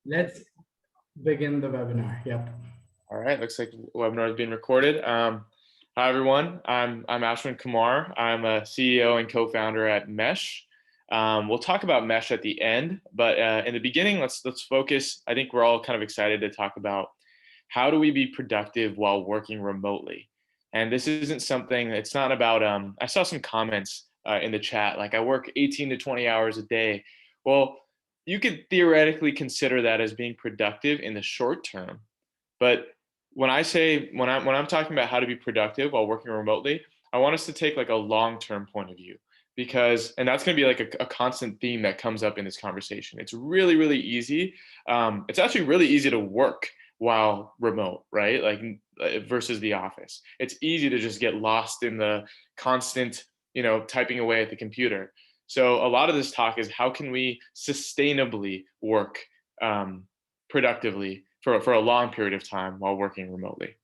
Let's begin the webinar. Yep. All right, looks like the webinar is being recorded. Hi everyone, I'm Ashwin Kumar. I'm a CEO and co-founder at Mesh. We'll talk about Mesh at the end, but in the beginning, let's focus. I think we're all kind of excited to talk about how do we be productive while working remotely. And this isn't something. It's not about. I saw some comments in the chat like I work 18 to 20 hours a day. Well, you could theoretically consider that as being productive in the short term, but when I'm talking about how to be productive while working remotely, I want us to take like a long-term point of view, because and that's going to be like a constant theme that comes up in this conversation. It's really, really easy. It's actually really easy to work while remote, right? Like versus the office. It's easy to just get lost in the constant, typing away at the computer. So a lot of this talk is how can we sustainably work productively for a long period of time while working remotely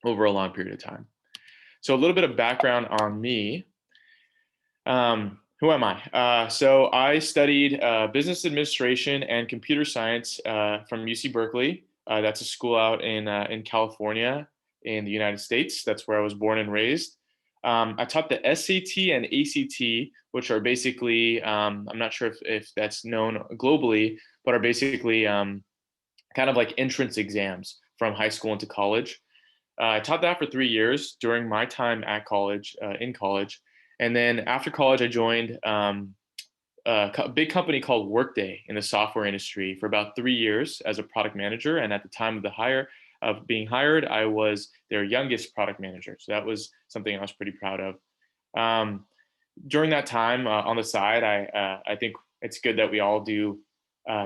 over a long period of time. So a little bit of background on me. Who am I? So I studied business administration and computer science from UC Berkeley. That's a school out in California in the United States. That's where I was born and raised. I taught the SAT and ACT, which are basically, I'm not sure if that's known globally, but are basically kind of like entrance exams from high school into college. I taught that for 3 years during my time at college, in college. And then after college, I joined a big company called Workday in the software industry for about 3 years as a product manager. And at the time of being hired, I was their youngest product manager. So that was something I was pretty proud of. During that time on the side, I think it's good that we all do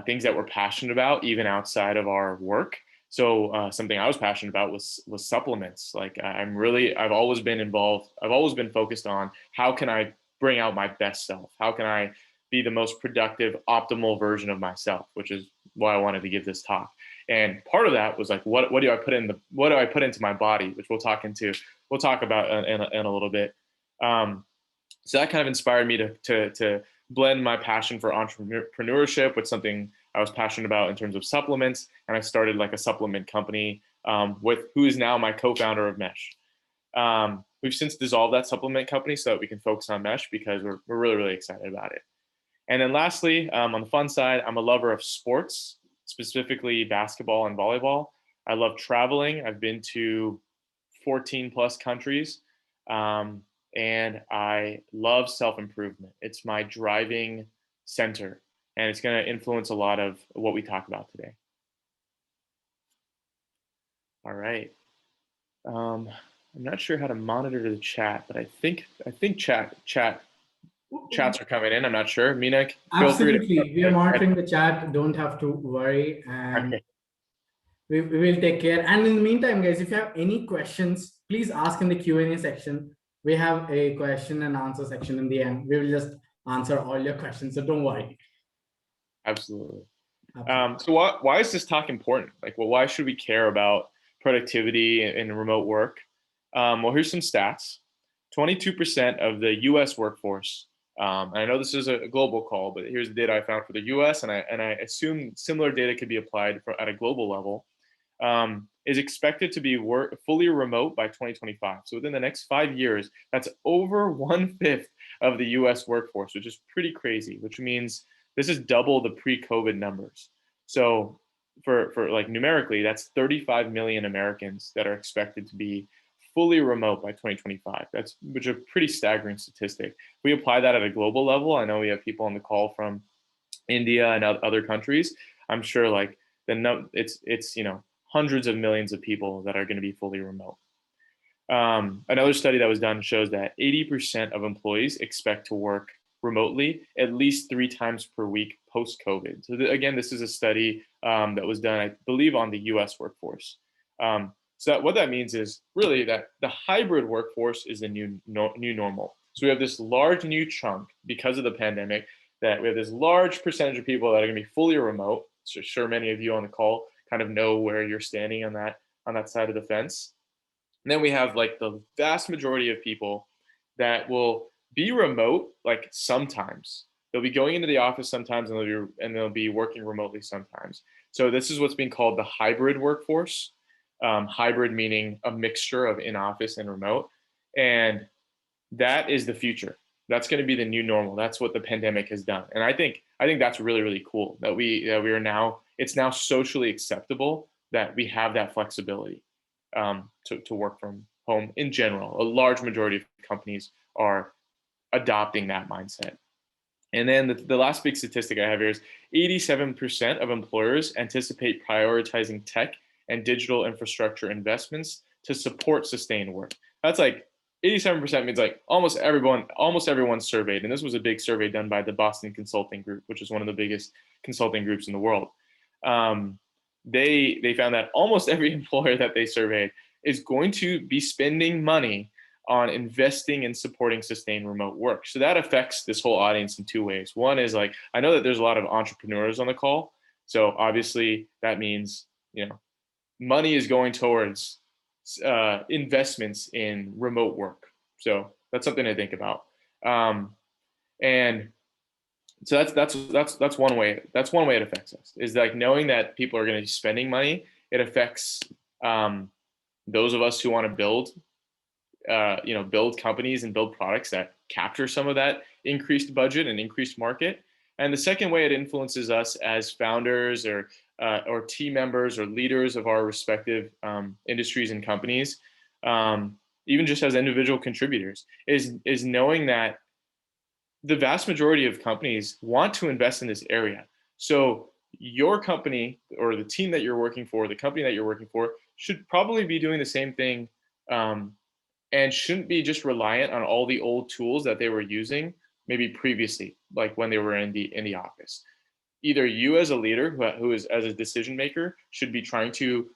things that we're passionate about, even outside of our work. So something I was passionate about was supplements. Like I've always been involved. I've always been focused on how can I bring out my best self? How can I be the most productive, optimal version of myself? Which is why I wanted to give this talk. And part of that was like, what do I put into my body? Which we'll talk about in a little bit. So that kind of inspired me to blend my passion for entrepreneurship with something I was passionate about in terms of supplements, and I started like a supplement company with who is now my co-founder of Mesh. We've since dissolved that supplement company so that we can focus on Mesh because we're really, really excited about it. And then lastly, on the fun side, I'm a lover of sports, specifically basketball and volleyball. I love traveling. I've been to 14 plus countries. And I love self-improvement. It's my driving center, and it's going to influence a lot of what we talk about today. All right. I'm not sure how to monitor the chat, but I think chats are coming in. I'm not sure. Mina, feel free to. Absolutely. We are monitoring the chat. Don't have to worry. And Okay. we will take care. And in the meantime, guys, if you have any questions, please ask in the Q&A section. We have a question and answer section in the end. We will just answer all your questions. So don't worry. Absolutely. Absolutely. So why is this talk important? Like, well, why should we care about productivity in remote work? Well, here's some stats. 22% of the U.S. workforce, and I know this is a global call, but here's the data I found for the U.S., and I assume similar data could be applied at a global level, is expected to be fully remote by 2025. So within the next 5 years, that's over 1/5 of the U.S. workforce, which is pretty crazy, which means this is double the pre-COVID numbers. So for like numerically, that's 35 million Americans that are expected to be fully remote by 2025. Which is a pretty staggering statistic. If we apply that at a global level, I know we have people on the call from India and other countries. I'm sure like it's hundreds of millions of people that are going to be fully remote. Another study that was done shows that 80% of employees expect to work remotely at least 3 times per week post-COVID. So again, this is a study that was done, I believe, on the U.S. workforce. So what that means is really that the hybrid workforce is the new normal. So we have this large new chunk because of the pandemic, that we have this large percentage of people that are going to be fully remote. So sure, many of you on the call kind of know where you're standing on that side of the fence. And then we have like the vast majority of people that will be remote like sometimes, They'll be going into the office sometimes, and they'll be working remotely sometimes. So this is what's being called the hybrid workforce. Hybrid meaning a mixture of in-office and remote. And that is the future. That's going to be the new normal. That's what the pandemic has done. And I think that's really, really cool that we are now, it's now socially acceptable that we have that flexibility to work from home in general. A large majority of companies are adopting that mindset. And then the last big statistic I have here is 87% of employers anticipate prioritizing tech and digital infrastructure investments to support sustained work. That's like 87% means like almost everyone surveyed. And this was a big survey done by the Boston Consulting Group, which is one of the biggest consulting groups in the world. They found that almost every employer that they surveyed is going to be spending money on investing and supporting sustained remote work. So that affects this whole audience in two ways. One is like, I know that there's a lot of entrepreneurs on the call. So obviously that means, money is going towards investments in remote work. So that's something to think about. And so that's one way. That's one way it affects us, is like knowing that people are going to be spending money. It affects those of us who want to build companies and build products that capture some of that increased budget and increased market. And the second way it influences us as founders or team members or leaders of our respective industries and companies, even just as individual contributors, is knowing that the vast majority of companies want to invest in this area. So your company or the team that you're working for, the company that you're working for, should probably be doing the same thing, and shouldn't be just reliant on all the old tools that they were using maybe previously, like when they were in the office. Either you as a leader who is as a decision maker should be trying to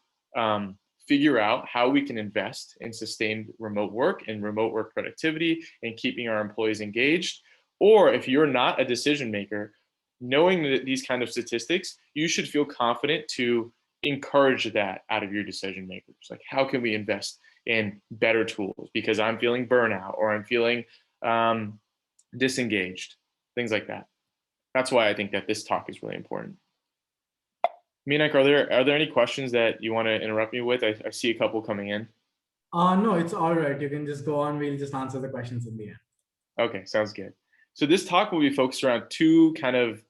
figure out how we can invest in sustained remote work and remote work productivity and keeping our employees engaged. Or if you're not a decision maker, knowing these kind of statistics, you should feel confident to encourage that out of your decision makers. Like, how can we invest in better tools because I'm feeling burnout or I'm feeling disengaged, things like that. That's why I think that this talk is really important. Minak, are there any questions that you want to interrupt me with? I see a couple coming in. No, it's all right. You can just go on. We'll just answer the questions in the end. Okay, sounds good. So this talk will be focused around two kind of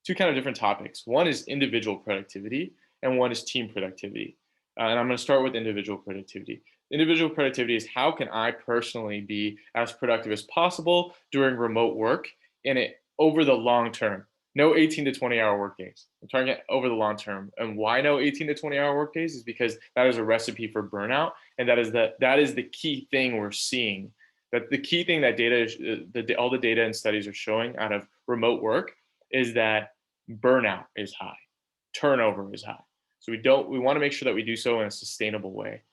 different topics. One is individual productivity, and one is team productivity. And I'm going to start with individual productivity. Individual productivity is how can I personally be as productive as possible during remote work over the long term. No 18 to 20 hour work days. I'm talking over the long term. And why no 18 to 20 hour work days is because that is a recipe for burnout. And that is the key thing we're seeing. That the key thing that all the data and studies are showing out of remote work is that burnout is high, turnover is high. So we want to make sure that we do so in a sustainable way.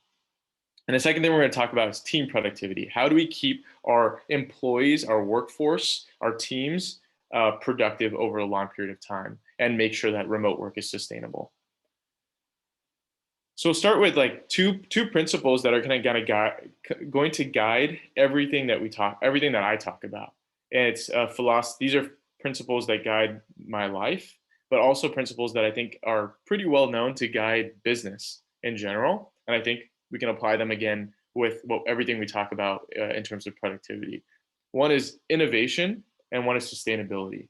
And the second thing we're going to talk about is team productivity. How do we keep our employees, our workforce, our teams productive over a long period of time and make sure that remote work is sustainable? So we'll start with like two principles that are going to guide everything that I talk about. And it's philosophy. These are principles that guide my life, but also principles that I think are pretty well known to guide business in general. And I think we can apply them again with everything we talk about in terms of productivity. One is innovation and one is sustainability.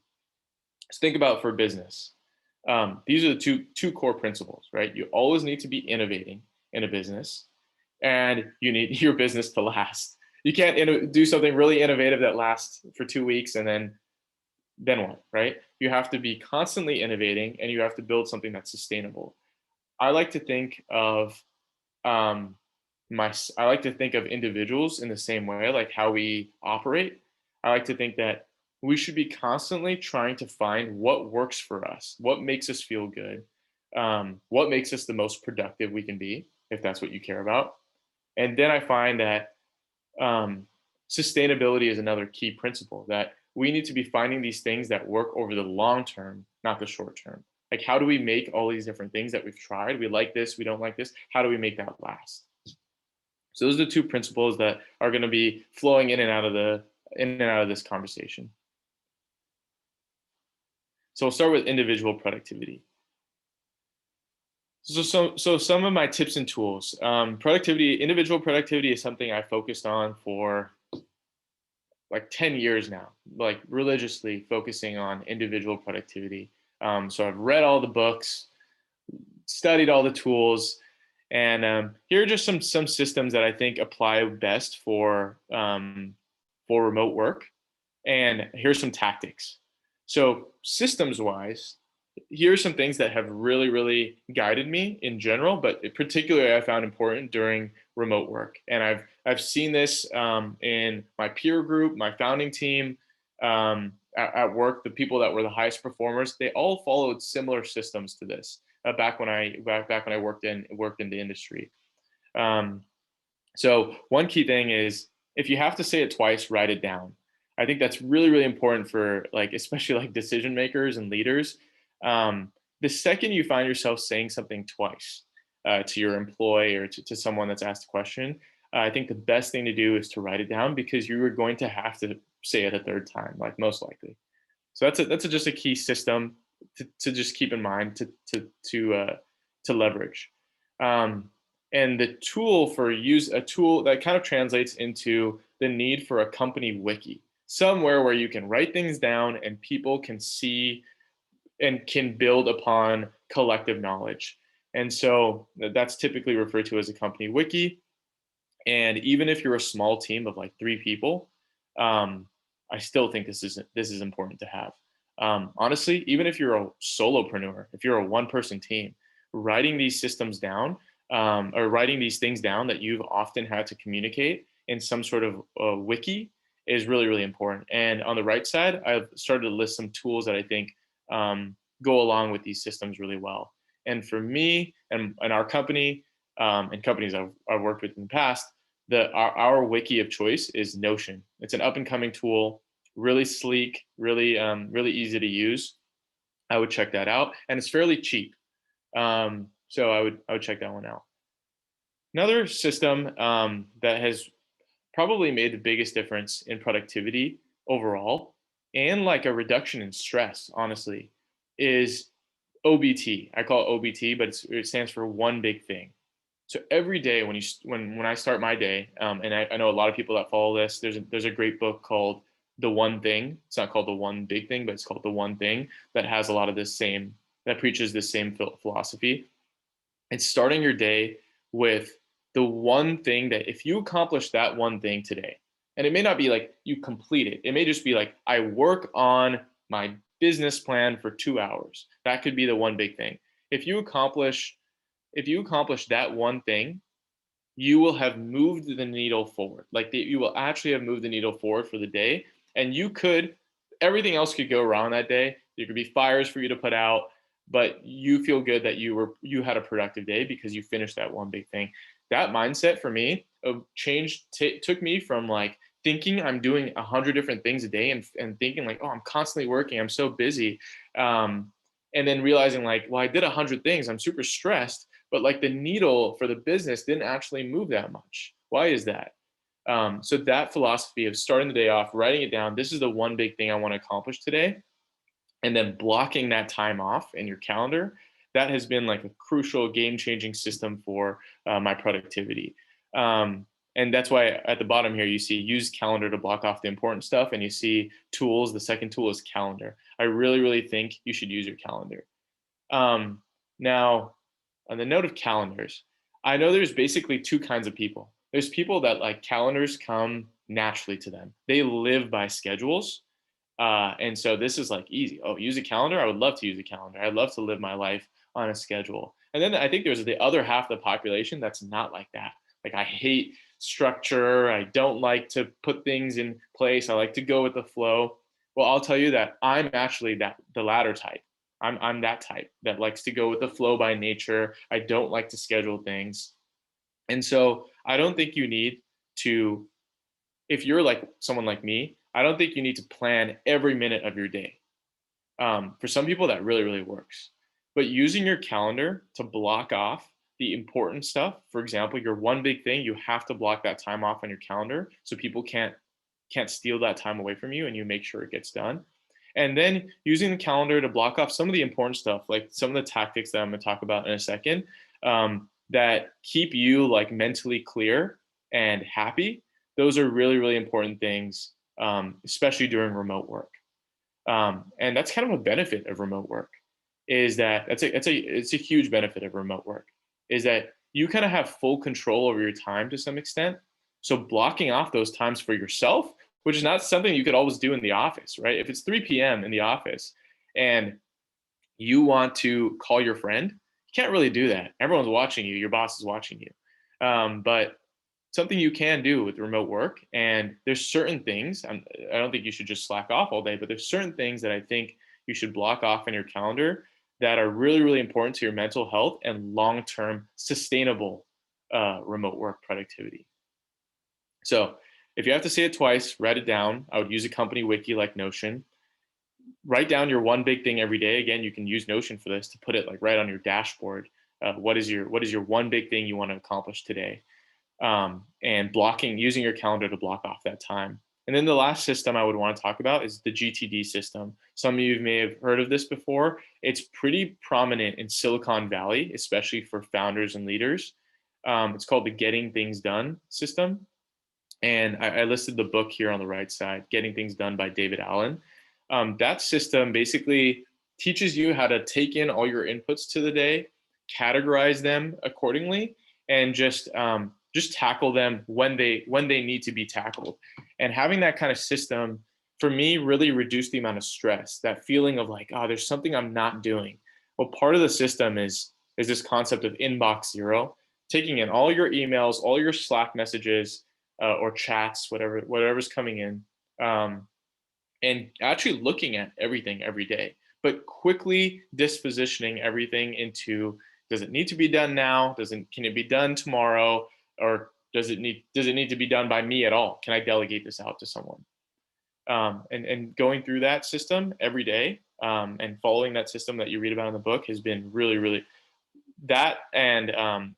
So think about for business. These are the two core principles, right? You always need to be innovating in a business, and you need your business to last. You can't do something really innovative that lasts for 2 weeks and then what, right? You have to be constantly innovating, and you have to build something that's sustainable. I like to think of individuals in the same way, like how we operate. I like to think that we should be constantly trying to find what works for us, what makes us feel good, what makes us the most productive we can be, if that's what you care about. And then I find that sustainability is another key principle, that we need to be finding these things that work over the long term, not the short term. Like, how do we make all these different things that we've tried? We like this, we don't like this. How do we make that last? So those are the two principles that are going to be flowing in and out of this conversation. So we'll start with individual productivity. So some of my tips and tools. Individual productivity is something I focused on for like 10 years now, like religiously focusing on individual productivity. So I've read all the books, studied all the tools, and here are just some systems that I think apply best for remote work. And here's some tactics. So systems wise, here's some things that have really guided me in general, but particularly I found important during remote work. And I've seen this in my peer group, my founding team, at work. The people that were the highest performers, they all followed similar systems to this. Back when I worked in the industry. So one key thing is, if you have to say it twice, write it down. I think that's really important for, like, especially like decision makers and leaders. The second you find yourself saying something twice to your employee or to someone that's asked a question, I think the best thing to do is to write it down, because you are going to have to say it a third time, like most likely. So that's just a key system to just keep in mind to leverage. And the tool a tool that kind of translates into the need for a company wiki, somewhere where you can write things down and people can see and can build upon collective knowledge. And so that's typically referred to as a company wiki. And even if you're a small team of like 3 people, I still think this is important to have. Honestly, even if you're a solopreneur, if you're a one-person team, writing these systems down, or writing these things down that you've often had to communicate in some sort of wiki is really important. And on the right side, I've started to list some tools that I think go along with these systems really well. And for me and our company, and companies I've worked with in the past, our wiki of choice is Notion. It's an up and coming tool, really sleek, really easy to use. I would check that out, and it's fairly cheap. So I would check that one out. Another system that has probably made the biggest difference in productivity overall, and like a reduction in stress, honestly, is OBT. I call it OBT, but it stands for one big thing. So every day when I start my day, and I know a lot of people that follow this, there's a great book called The One Thing. It's not called The One Big Thing, but it's called The One Thing, that has a lot of that preaches the same philosophy. It's starting your day with the one thing that, if you accomplish that one thing today, and it may not be like you complete it, it may just be like, I work on my business plan for 2 hours. That could be the one big thing. If you accomplish that one thing, you will have moved the needle forward. Like you will actually have moved the needle forward for the day. And everything else could go wrong that day. There could be fires for you to put out, but you feel good that you had a productive day because you finished that one big thing. That mindset for me of change took me from like thinking I'm doing 100 different things a day and thinking like, oh, I'm constantly working, I'm so busy. And then realizing like, well, I did 100 things, I'm super stressed, but like the needle for the business didn't actually move that much. Why is that? So that philosophy of starting the day off, writing it down, this is the one big thing I want to accomplish today, and then blocking that time off in your calendar, that has been like a crucial game-changing system for my productivity. And that's why at the bottom here, you see use calendar to block off the important stuff, and you see tools. The second tool is calendar. I really think you should use your calendar. Now, on the note of calendars, I know there's basically 2 kinds of people. There's people that like calendars come naturally to them. They live by schedules. And so this is like easy. Oh, use a calendar? I would love to use a calendar. I'd love to live my life on a schedule. And then I think there's the other half of the population that's not like that. Like, I hate structure. I don't like to put things in place. I like to go with the flow. Well, I'll tell you that I'm actually the latter type. I'm that type that likes to go with the flow by nature. I don't like to schedule things. And so I don't think you need to, if you're like someone like me, I don't think you need to plan every minute of your day. For some people that really works, but using your calendar to block off the important stuff, for example, your one big thing, you have to block that time off on your calendar so people can't steal that time away from you, and you make sure it gets done. And then using the calendar to block off some of the important stuff, like some of the tactics that I'm going to talk about in a second, that keep you like mentally clear and happy. Those are really, really important things, especially during remote work. And that's kind of a benefit of remote work, is that it's a huge benefit of remote work, is that you kind of have full control over your time to some extent. So blocking off those times for yourself, which is not something you could always do in the office, right? If it's 3 p.m. in the office and you want to call your friend, you can't really do that. Everyone's watching you. Your boss is watching you. But something you can do with remote work, and there's certain things, I don't think you should just slack off all day, but there's certain things that I think you should block off in your calendar that are really, really important to your mental health and long-term sustainable remote work productivity. So if you have to say it twice, write it down. I would use a company wiki like Notion. Write down your one big thing every day. Again, you can use Notion for this to put it like right on your dashboard. What is your one big thing you want to accomplish today? And using your calendar to block off that time. And then the last system I would want to talk about is the GTD system. Some of you may have heard of this before. It's pretty prominent in Silicon Valley, especially for founders and leaders. It's called the Getting Things Done system. And I listed the book here on the right side, Getting Things Done by David Allen. That system basically teaches you how to take in all your inputs to the day, categorize them accordingly, and just tackle them when they need to be tackled. And having that kind of system, for me, really reduced the amount of stress, that feeling of like, oh, there's something I'm not doing. Well, part of the system is this concept of inbox zero, taking in all your emails, all your Slack messages, or chats, whatever's coming in, and actually looking at everything every day, but quickly dispositioning everything into, does it need to be done now? Can it be done tomorrow? Or does it need to be done by me at all? Can I delegate this out to someone? And going through that system every day, and following that system that you read about in the book has been really, really, that and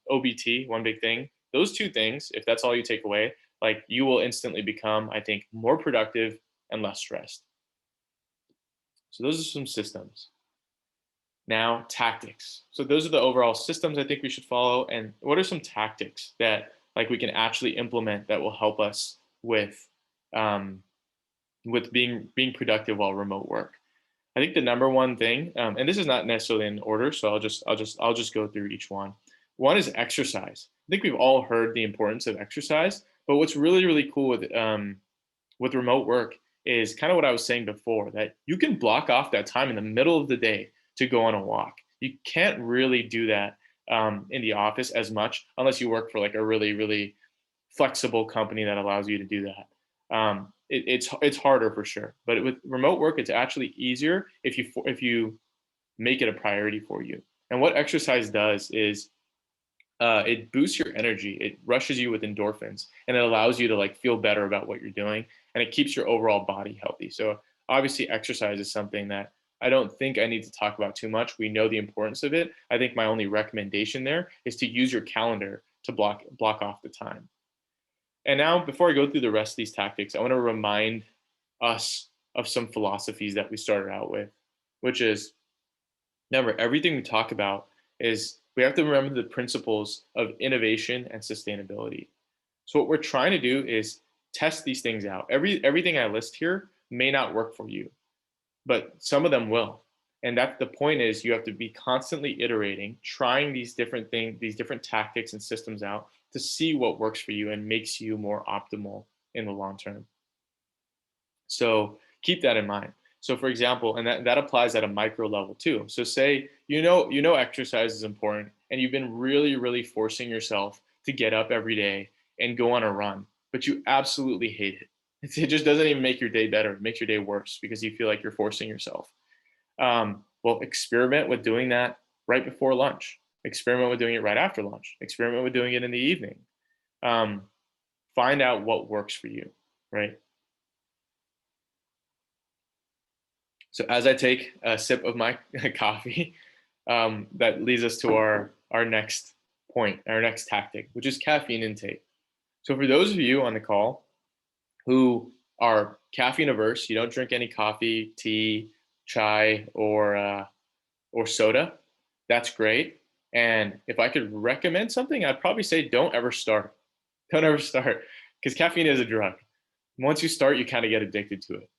OBT, one big thing. Those two things, if that's all you take away, like you will instantly become, I think, more productive and less stressed. So those are some systems. Now, tactics. So those are the overall systems I think we should follow. And what are some tactics that like we can actually implement that will help us with being productive while remote work? I think the number one thing, and this is not necessarily in order, so I'll just go through each one. One is exercise. I think we've all heard the importance of exercise, but what's really, really cool with remote work is kind of what I was saying before, that you can block off that time in the middle of the day to go on a walk. You can't really do that in the office as much unless you work for like a really, really flexible company that allows you to do that. It's harder for sure, but with remote work, it's actually easier if you make it a priority for you. And what exercise does is it boosts your energy. It rushes you with endorphins, and it allows you to like feel better about what you're doing, and it keeps your overall body healthy. So obviously exercise is something that I don't think I need to talk about too much. We know the importance of it. I think my only recommendation there is to use your calendar to block off the time. And now, before I go through the rest of these tactics, I want to remind us of some philosophies that we started out with, which is, remember, everything we talk about is, we have to remember the principles of innovation and sustainability. So what we're trying to do is test these things out. Everything I list here may not work for you, but some of them will. And that's the point, is you have to be constantly iterating, trying these different things, these different tactics and systems out to see what works for you and makes you more optimal in the long term. So keep that in mind. So for example, and that applies at a micro level too. So say, you know exercise is important, and you've been really, really forcing yourself to get up every day and go on a run, but you absolutely hate it. It just doesn't even make your day better. It makes your day worse because you feel like you're forcing yourself. Well, experiment with doing that right before lunch. Experiment with doing it right after lunch. Experiment with doing it in the evening. Find out what works for you, right? So as I take a sip of my coffee, that leads us to our next point, our next tactic, which is caffeine intake. So for those of you on the call who are caffeine averse, you don't drink any coffee, tea, chai, or soda, that's great. And if I could recommend something, I'd probably say don't ever start. Don't ever start, because caffeine is a drug. Once you start, you kind of get addicted to it.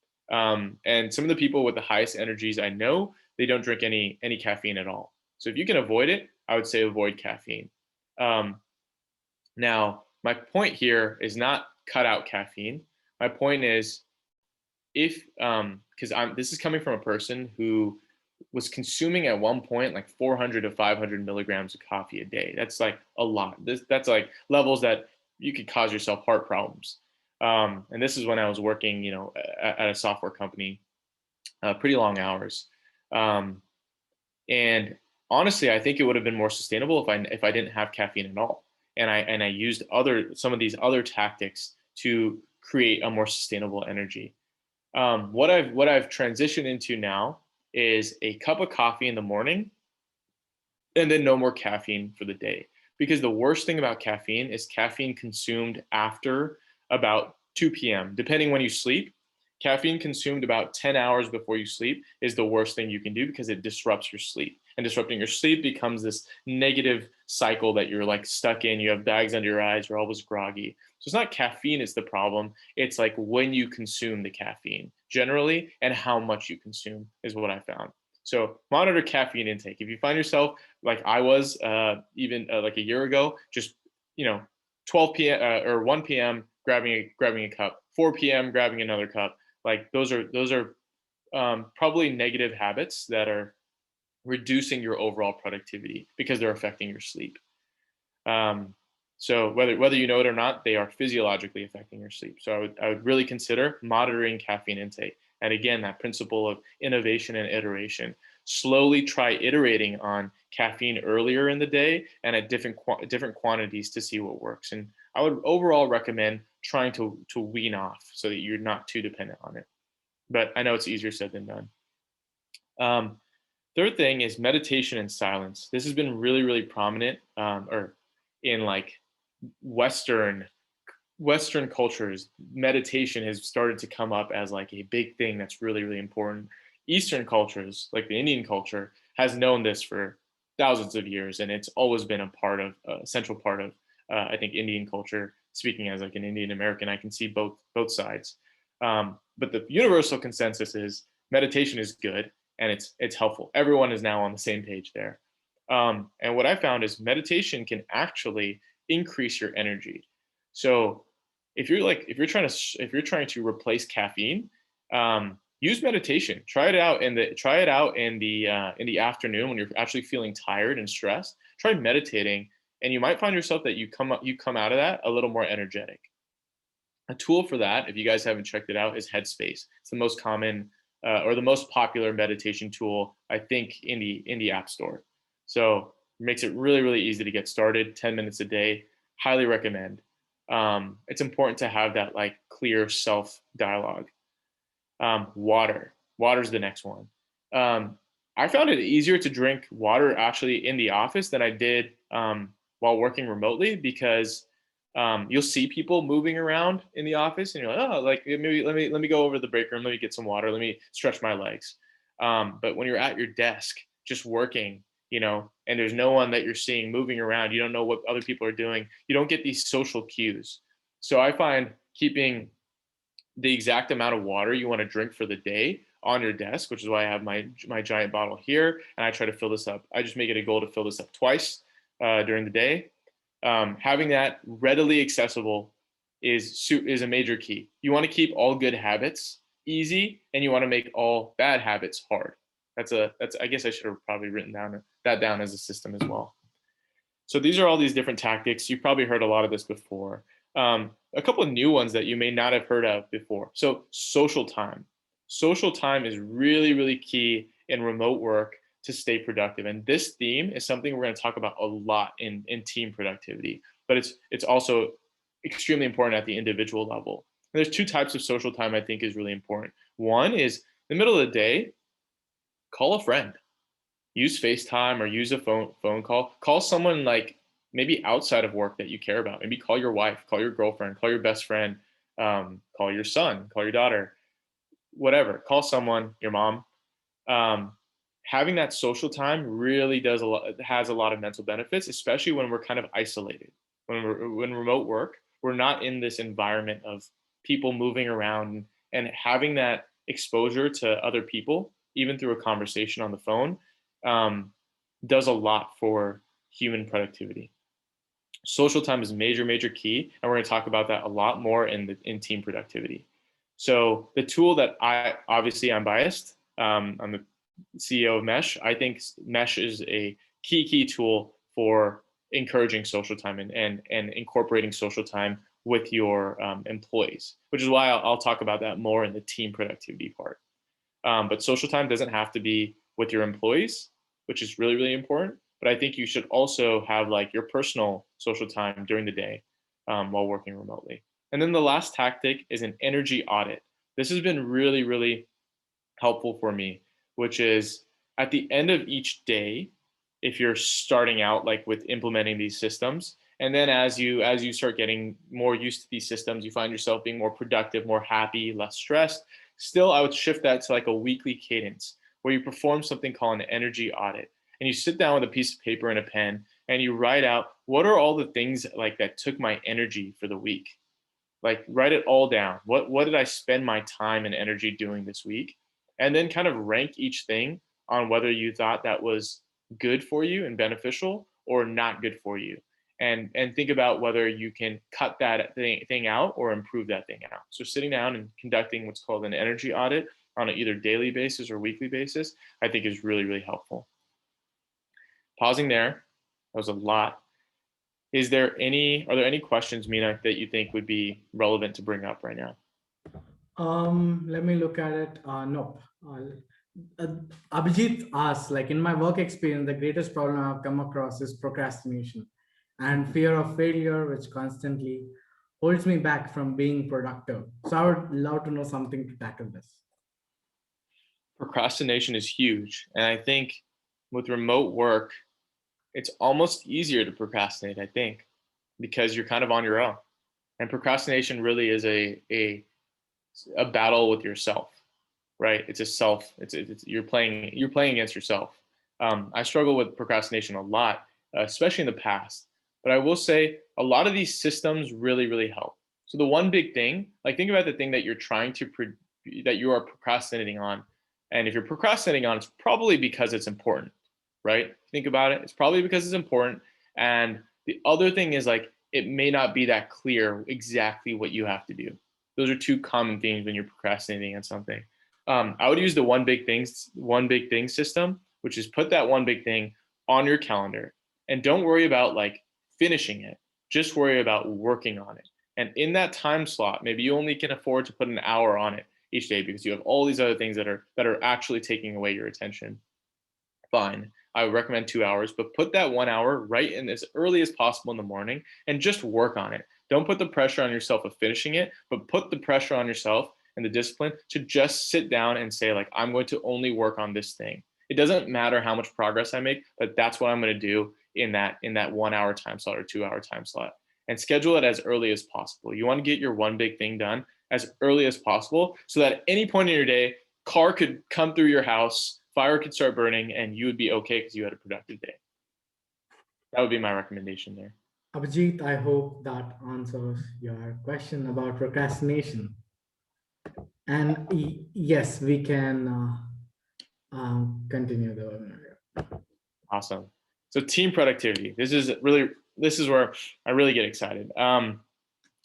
And some of the people with the highest energies I know, they don't drink any caffeine at all. So if you can avoid it, I would say avoid caffeine. Now, my point here is not cut out caffeine. My point is, if because this is coming from a person who was consuming at one point like 400 to 500 milligrams of coffee a day. That's like a lot. That's like levels that you could cause yourself heart problems. And this is when I was working, at a software company, pretty long hours. And honestly, I think it would have been more sustainable if I didn't have caffeine at all, and I used some of these other tactics to create a more sustainable energy. What I've transitioned into now is a cup of coffee in the morning, and then no more caffeine for the day. Because the worst thing about caffeine is caffeine consumed after about 2 p.m. Depending when you sleep, caffeine consumed about 10 hours before you sleep is the worst thing you can do, because it disrupts your sleep. And disrupting your sleep becomes this negative cycle that you're like stuck in. You have bags under your eyes, you're always groggy. So it's not caffeine is the problem. It's like when you consume the caffeine generally, and how much you consume is what I found. So monitor caffeine intake. If you find yourself like I was even like a year ago, just 12 p.m. Or 1 p.m. grabbing a cup, 4 p.m. grabbing another cup. Like those are probably negative habits that are reducing your overall productivity because they're affecting your sleep. So whether you know it or not, they are physiologically affecting your sleep. So I would really consider monitoring caffeine intake. And again, that principle of innovation and iteration. Slowly try iterating on caffeine earlier in the day and at different quantities to see what works. And I would overall recommend trying to wean off so that you're not too dependent on it. But I know it's easier said than done. Third thing is meditation and silence. This has been really, really prominent, or in like Western cultures. Meditation has started to come up as like a big thing that's really, really important. Eastern cultures, like the Indian culture, has known this for thousands of years, and it's always been a central part of, I think, Indian culture. Speaking as like an Indian American, I can see both sides. But the universal consensus is meditation is good and it's helpful. Everyone is now on the same page there. And what I found is meditation can actually increase your energy. So if you're trying to replace caffeine, use meditation. Try it out in the afternoon when you're actually feeling tired and stressed. Try meditating, and you might find yourself that you come out of that a little more energetic. A tool for that, if you guys haven't checked it out, is Headspace. It's the most common or the most popular meditation tool, I think, in the App Store. So it makes it really, really easy to get started. 10 minutes a day, highly recommend. It's important to have that like clear self dialogue. Water's the next one. I found it easier to drink water actually in the office than I did while working remotely, because you'll see people moving around in the office and you're like, oh, like maybe let me go over to the break room, let me get some water, let me stretch my legs. But when you're at your desk just working, and there's no one that you're seeing moving around, you don't know what other people are doing, you don't get these social cues. So I find keeping the exact amount of water you want to drink for the day on your desk, which is why I have my giant bottle here, and I try to fill this up. I just make it a goal to fill this up twice during the day. Having that readily accessible is a major key. You want to keep all good habits easy, and you want to make all bad habits hard. I guess I should have probably written that down as a system as well. So these are all these different tactics. You've probably heard a lot of this before. A couple of new ones that you may not have heard of before. So social time. Social time is really, really key in remote work to stay productive. And this theme is something we're going to talk about a lot in team productivity, but it's also extremely important at the individual level. And there's two types of social time I think is really important. One is in the middle of the day, call a friend. Use FaceTime or use a phone call. Call someone like maybe outside of work that you care about. Maybe call your wife, call your girlfriend, call your best friend, call your son, call your daughter. whatever, call someone, your mom. Having that social time really has a lot of mental benefits, especially when we're kind of isolated. When remote work, we're not in this environment of people moving around, and having that exposure to other people, even through a conversation on the phone, does a lot for human productivity. Social time is major key, and we're going to talk about that a lot more in team productivity. So the tool that I'm biased. I'm the CEO of Mesh. I think Mesh is a key tool for encouraging social time and incorporating social time with your employees, which is why I'll talk about that more in the team productivity part. But social time doesn't have to be with your employees, which is really important. But I think you should also have like your personal social time during the day while working remotely. And then the last tactic is an energy audit. This has been really helpful for me, which is at the end of each day, if you're starting out like with implementing these systems, and then as you start getting more used to these systems, you find yourself being more productive, more happy, less stressed. Still, I would shift that to like a weekly cadence where you perform something called an energy audit. And you sit down with a piece of paper and a pen and you write out, what are all the things like that took my energy for the week? Like write it all down. What did I spend my time and energy doing this week? And then kind of rank each thing on whether you thought that was good for you and beneficial or not good for you. And think about whether you can cut that thing out or improve that thing out. So sitting down and conducting what's called an energy audit on an either daily basis or weekly basis, I think is really helpful. Pausing there, that was a lot. Are there any questions, Mina, that you think would be relevant to bring up right now? Let me look at it. Nope. Abhijit asks, like in my work experience, the greatest problem I've come across is procrastination and fear of failure, which constantly holds me back from being productive. So I would love to know something to tackle this. Procrastination is huge. And I think with remote work, it's almost easier to procrastinate, I think, because you're kind of on your own. And procrastination really is a battle with yourself, right? It's you're playing against yourself. I struggle with procrastination a lot, especially in the past. But I will say a lot of these systems really help. So the one big thing, like think about the thing that you're that you are procrastinating on. And if you're procrastinating on, it's probably because it's important, right? Think about it. It's probably because it's important. And the other thing is like, it may not be that clear exactly what you have to do. Those are two common themes when you're procrastinating on something. I would use the one big thing system, which is put that one big thing on your calendar and don't worry about like finishing it. Just worry about working on it. And in that time slot, maybe you only can afford to put an hour on it each day because you have all these other things that are actually taking away your attention. Fine. I would recommend 2 hours, but put that 1 hour right in as early as possible in the morning and just work on it. Don't put the pressure on yourself of finishing it, but put the pressure on yourself and the discipline to just sit down and say, like, I'm going to only work on this thing. It doesn't matter how much progress I make, but that's what I'm going to do in that 1 hour time slot or 2 hour time slot. And schedule it as early as possible. You want to get your one big thing done as early as possible so that at any point in your day, car could come through your house, fire could start burning, and you would be okay because you had a productive day. That would be my recommendation there. Abhijit, I hope that answers your question about procrastination. And yes, we can continue the webinar. Awesome. So team productivity. This is where I really get excited.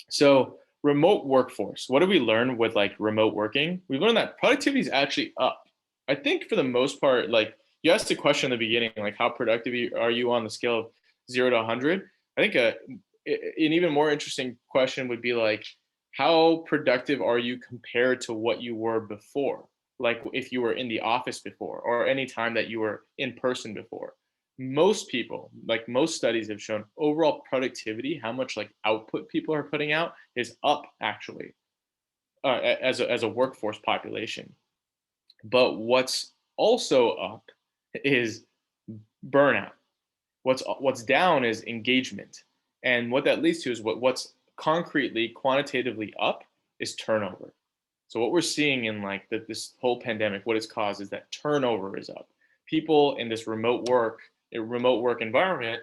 So remote workforce. What did we learn with like remote working? We learned that productivity is actually up. I think for the most part, like you asked a question in the beginning, like how productive are you on the scale of 0 to 100? I think an even more interesting question would be like, how productive are you compared to what you were before? Like if you were in the office before or any time that you were in person before. Most people, like most studies have shown overall productivity, how much like output people are putting out is up actually as a workforce population. But what's also up is burnout. What's down is engagement. And what that leads to is what's concretely, quantitatively up is turnover. So what we're seeing in like this whole pandemic, what it's caused is that turnover is up. People in this remote work environment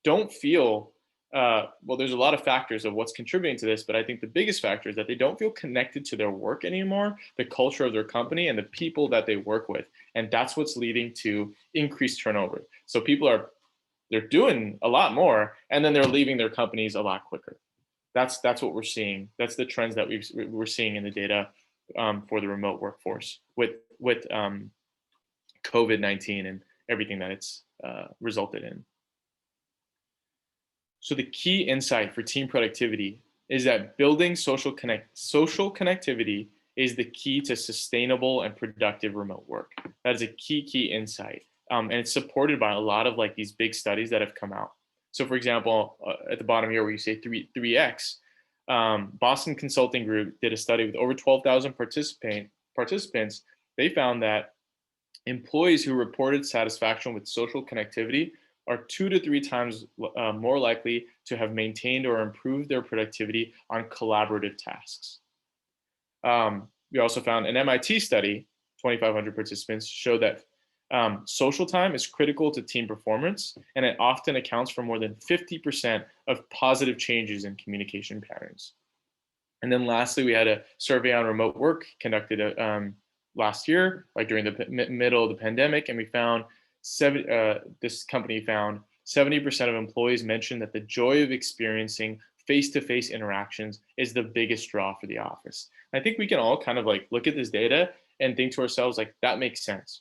don't feel, well, there's a lot of factors of what's contributing to this, but I think the biggest factor is that they don't feel connected to their work anymore, the culture of their company and the people that they work with. And that's what's leading to increased turnover. So they're doing a lot more, and then they're leaving their companies a lot quicker. That's what we're seeing. That's the trends that we're seeing in the data for the remote workforce with COVID-19 and everything that it's resulted in. So the key insight for team productivity is that building social connectivity is the key to sustainable and productive remote work. That is a key insight. And it's supported by a lot of like these big studies that have come out. So for example, at the bottom here where you say 3x, Boston Consulting Group did a study with over 12,000 participants. They found that employees who reported satisfaction with social connectivity are 2 to 3 times more likely to have maintained or improved their productivity on collaborative tasks. We also found an MIT study, 2,500 participants, showed that social time is critical to team performance, and it often accounts for more than 50% of positive changes in communication patterns. And then lastly, we had a survey on remote work conducted last year, like during the middle of the pandemic, and we found this company found 70% of employees mentioned that the joy of experiencing face-to-face interactions is the biggest draw for the office. And I think we can all kind of like look at this data and think to ourselves, like, that makes sense.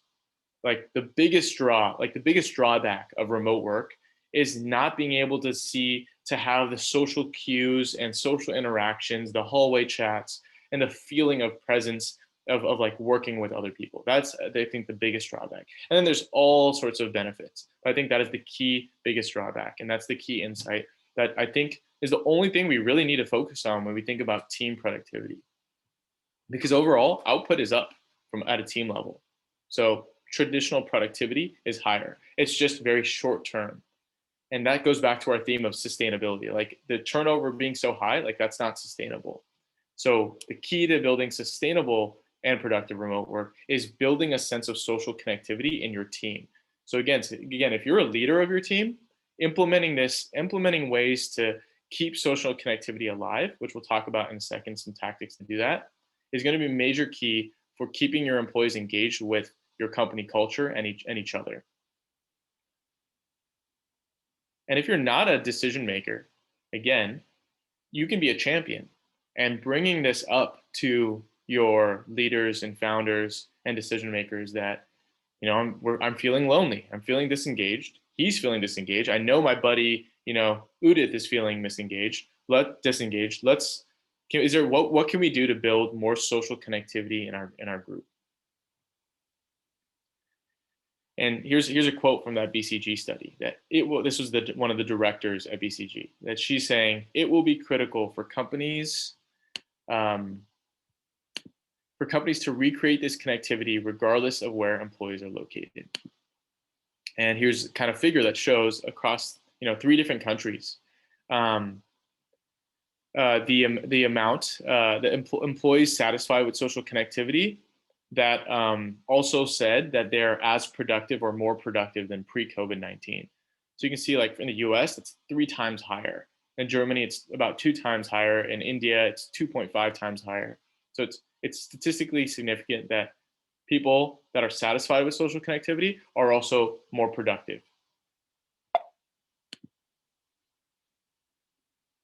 Like the biggest drawback of remote work is not being able to have the social cues and social interactions, the hallway chats, and the feeling of presence of like working with other people. That's, I think, the biggest drawback. And then there's all sorts of benefits. I think that is the key biggest drawback. And that's the key insight that I think is the only thing we really need to focus on when we think about team productivity. Because overall, output is up at a team level. So traditional productivity is higher. It's just very short term. And that goes back to our theme of sustainability. Like the turnover being so high, like that's not sustainable. So the key to building sustainable and productive remote work is building a sense of social connectivity in your team. So again, if you're a leader of your team, implementing ways to keep social connectivity alive, which we'll talk about in a second, some tactics to do that, is going to be a major key for keeping your employees engaged with your company culture and each other. And if you're not a decision maker, again, you can be a champion, and bringing this up to your leaders and founders and decision makers that, I'm feeling lonely, I'm feeling disengaged, he's feeling disengaged, I know my buddy, Udit is feeling disengaged. What can we do to build more social connectivity in our group? And here's a quote from that BCG study that this was one of the directors at BCG, that she's saying it will be critical for companies to recreate this connectivity regardless of where employees are located. And here's kind of figure that shows across 3 different countries the amount employees satisfied with social connectivity that also said that they're as productive or more productive than pre-COVID-19. So you can see, like in the US, it's 3 times higher. In Germany, it's about 2 times higher. In India, it's 2.5 times higher. So it's statistically significant that people that are satisfied with social connectivity are also more productive.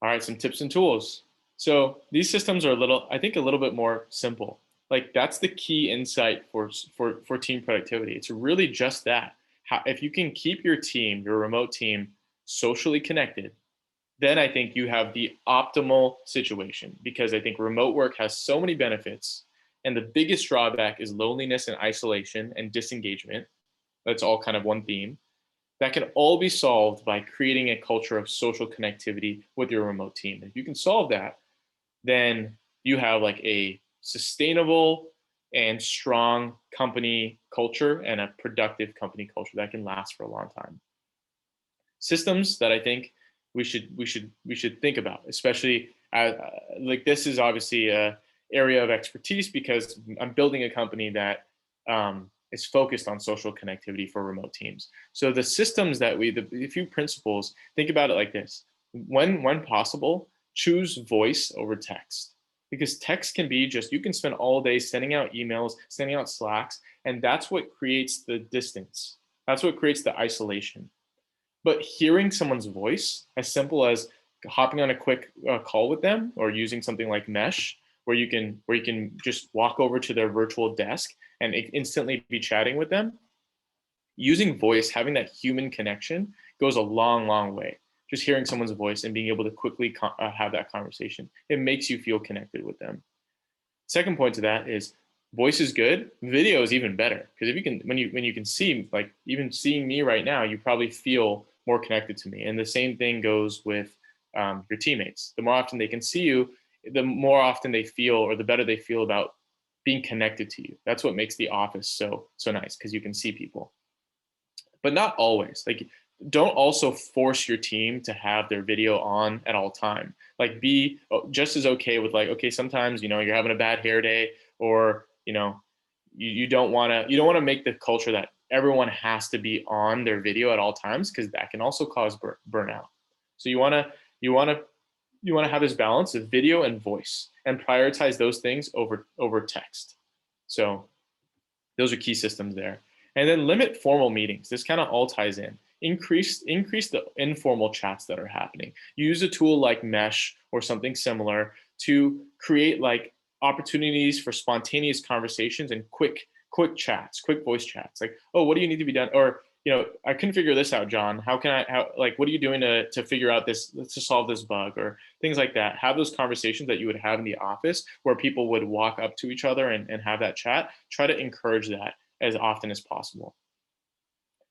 All right, some tips and tools. So these systems are a little bit more simple. Like that's the key insight for team productivity. It's really just that. If you can keep your remote team, socially connected, then I think you have the optimal situation, because I think remote work has so many benefits, and the biggest drawback is loneliness and isolation and disengagement. That's all kind of one theme. That can all be solved by creating a culture of social connectivity with your remote team. If you can solve that, then you have like a sustainable and strong company culture and a productive company culture that can last for a long time. Systems that I think we should think about, especially like this is obviously area of expertise because I'm building a company that is focused on social connectivity for remote teams. So the systems that the few principles, think about it like this. When possible, choose voice over text, because text can be just, you can spend all day sending out emails, sending out Slacks, and that's what creates the distance. That's what creates the isolation. But hearing someone's voice, as simple as hopping on a quick call with them, or using something like Mesh, where you can just walk over to their virtual desk and instantly be chatting with them. Using voice, having that human connection goes a long, long way. Just hearing someone's voice and being able to quickly have that conversation, it makes you feel connected with them. Second point to that is voice is good, video is even better, because if you can, when you can see, like even seeing me right now, you probably feel more connected to me. And the same thing goes with your teammates. The more often they can see you, the more often they feel, or the better they feel about being connected to you. That's what makes the office so nice, because you can see people. But not always. Like, don't also force your team to have their video on at all time. Like, be just as okay with, like, okay, sometimes, you're having a bad hair day, or, you don't want to make the culture that everyone has to be on their video at all times, because that can also cause burnout. So you want to have this balance of video and voice, and prioritize those things over text. So those are key systems there. And then limit formal meetings. This kind of all ties in. Increase the informal chats that are happening. Use a tool like Mesh or something similar to create like opportunities for spontaneous conversations and quick chats, quick voice chats. Like, oh, what do you need to be done? Or, I couldn't figure this out, John. What are you doing to figure out this, to solve this bug, or things like that. Have those conversations that you would have in the office, where people would walk up to each other and have that chat. Try to encourage that as often as possible.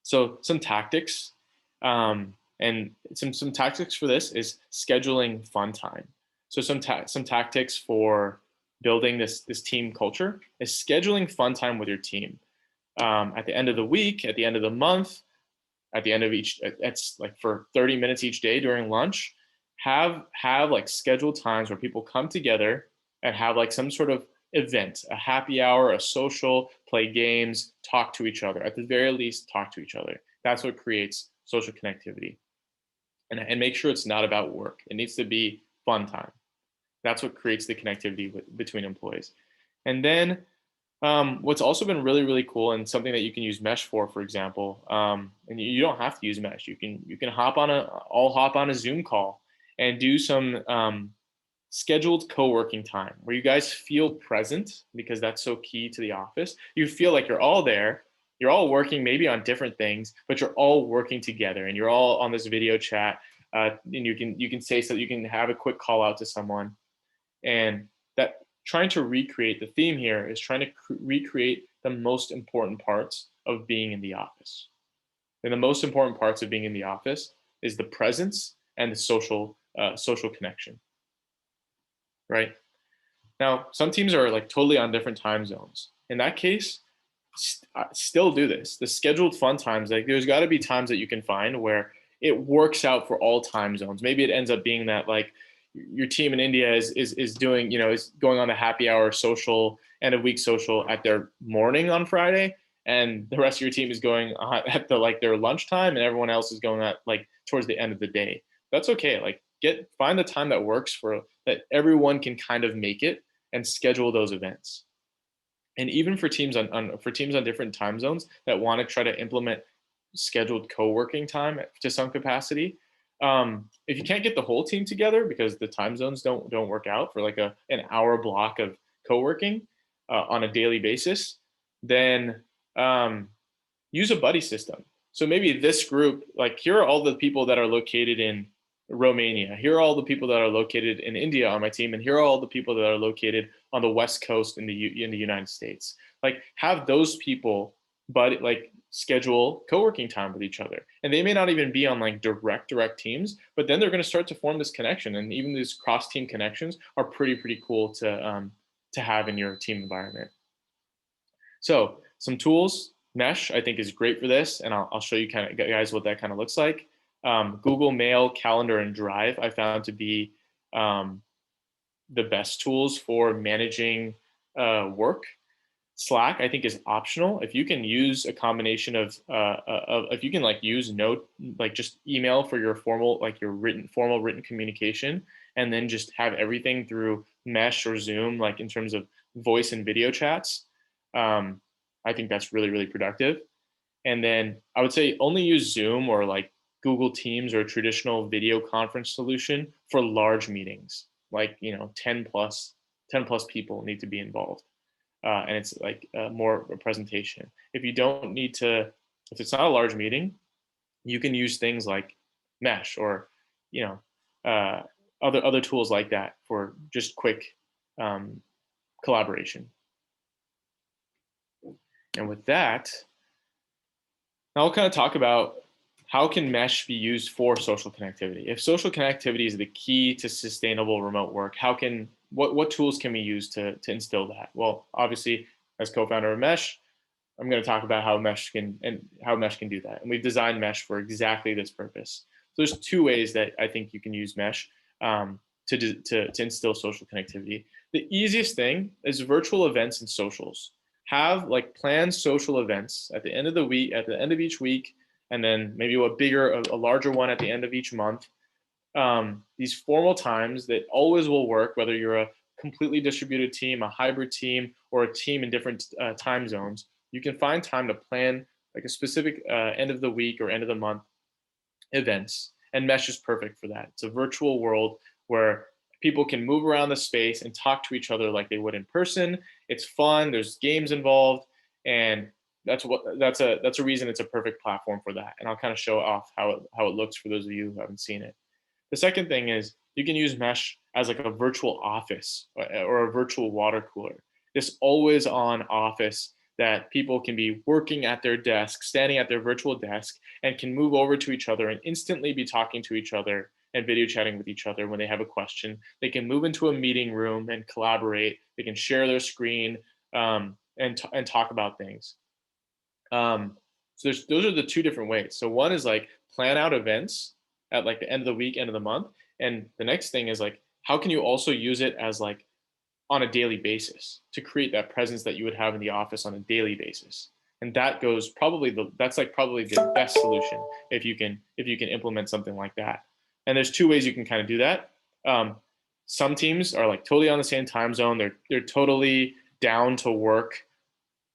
So some tactics, and some tactics for this is scheduling fun time. So some tactics for building this team culture is scheduling fun time with your team. At the end of the week, at the end of the month, at the end of each, it's like for 30 minutes each day during lunch, have like scheduled times where people come together and have like some sort of event, a happy hour, a social, play games, talk to each other. At the very least, talk to each other. That's what creates social connectivity. And make sure it's not about work. It needs to be fun time. That's what creates the connectivity between employees. And then what's also been really, really cool, and something that you can use Mesh for example, and you don't have to use Mesh. You can hop on a Zoom call and do some scheduled co-working time where you guys feel present, because that's so key to the office. You feel like you're all there, you're all working maybe on different things, but you're all working together and you're all on this video chat, and you can say, so you can have a quick call out to someone. And that, trying to recreate, the theme here is trying to recreate the most important parts of being in the office. And the most important parts of being in the office is the presence and the social connection. Right? Now, some teams are like totally on different time zones. In that case, still do this. The scheduled fun times, like there's got to be times that you can find where it works out for all time zones. Maybe it ends up being that like your team in India is doing, is going on the happy hour social, end of week social at their morning on Friday, and the rest of your team is going at their lunchtime, and everyone else is going at like towards the end of the day. That's okay. Like find the time that works for that everyone can kind of make it, and schedule those events. And even for teams on different time zones that want to try to implement scheduled co-working time to some capacity, if you can't get the whole team together because the time zones don't work out for like an hour block of co-working on a daily basis, then use a buddy system. So maybe this group, like here are all the people that are located in Romania, here are all the people that are located in India on my team, and here are all the people that are located on the West Coast in the United States. Like have those people, but like schedule co-working time with each other, and they may not even be on like direct teams, but then they're going to start to form this connection, and even these cross-team connections are pretty cool to have in your team environment. So some tools, Mesh I think is great for this, and I'll show you kind of guys what that kind of looks like. Google Mail, Calendar, and Drive I found to be the best tools for managing work. Slack, I think, is optional. If you can use a combination of if you can like use note, like just email for your formal, like your formal written communication, and then just have everything through Mesh or Zoom, like in terms of voice and video chats. I think that's really, really productive. And then I would say only use Zoom or like Google Teams or a traditional video conference solution for large meetings. Like, 10 plus people need to be involved. And it's like more a presentation. If you don't need to, if it's not a large meeting, you can use things like Mesh or, other tools like that for just quick collaboration. And with that, now we'll kind of talk about how can Mesh be used for social connectivity. If social connectivity is the key to sustainable remote work, what tools can we use to instill that? Well, obviously, as co-founder of Mesh, I'm going to talk about how Mesh can do that. And we've designed Mesh for exactly this purpose. So there's two ways that I think you can use Mesh to instill social connectivity. The easiest thing is virtual events and socials. Have like planned social events at the end of the week, at the end of each week, and then maybe a larger one at the end of each month. These formal times that always will work, whether you're a completely distributed team, a hybrid team, or a team in different time zones. You can find time to plan like a specific end of the week or end of the month events, and Mesh is perfect for that. It's a virtual world where people can move around the space and talk to each other like they would in person. It's fun. There's games involved, and that's a reason it's a perfect platform for that. And I'll kind of show off how it looks for those of you who haven't seen it. The second thing is you can use Mesh as like a virtual office or a virtual water cooler. This always on office that people can be working at their desk, standing at their virtual desk, and can move over to each other and instantly be talking to each other and video chatting with each other when they have a question. They can move into a meeting room and collaborate. They can share their screen and talk about things. So those are the two different ways. So one is like plan out events at like the end of the week, end of the month. And the next thing is like, how can you also use it as like on a daily basis to create that presence that you would have in the office on a daily basis? And that goes that's probably the best solution if you can implement something like that. And there's two ways you can kind of do that. Some teams are like totally on the same time zone. They're totally down to work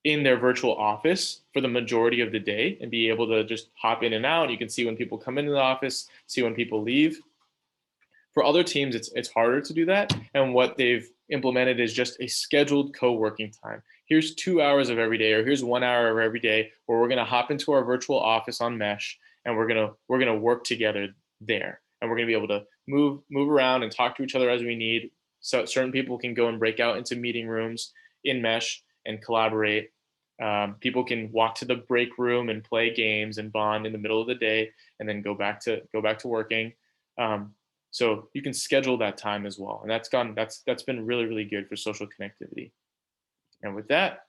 in their virtual office for the majority of the day and be able to just hop in and out. You can see when people come into the office, see when people leave. For other teams, it's harder to do that. And what they've implemented is just a scheduled co-working time. Here's 2 hours of every day, or here's 1 hour of every day where we're going to hop into our virtual office on Mesh, and we're going to work together there. And we're going to be able to move around and talk to each other as we need. So certain people can go and break out into meeting rooms in Mesh and collaborate. People can walk to the break room and play games and bond in the middle of the day, and then go back to working. So you can schedule that time as well, and that's been really, really good for social connectivity. And with that,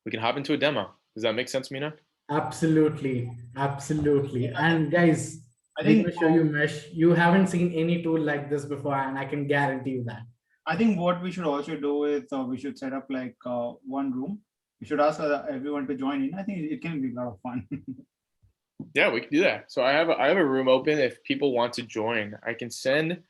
we can hop into a demo. Does that make sense, Mina? Absolutely. And guys, I think to show you Mesh. You haven't seen any tool like this before, and I can guarantee you that. I think what we should also do is we should set up like one room. We should ask everyone to join in. I think it can be a lot of fun. Yeah, we can do that. So I have a room open. If people want to join, I can send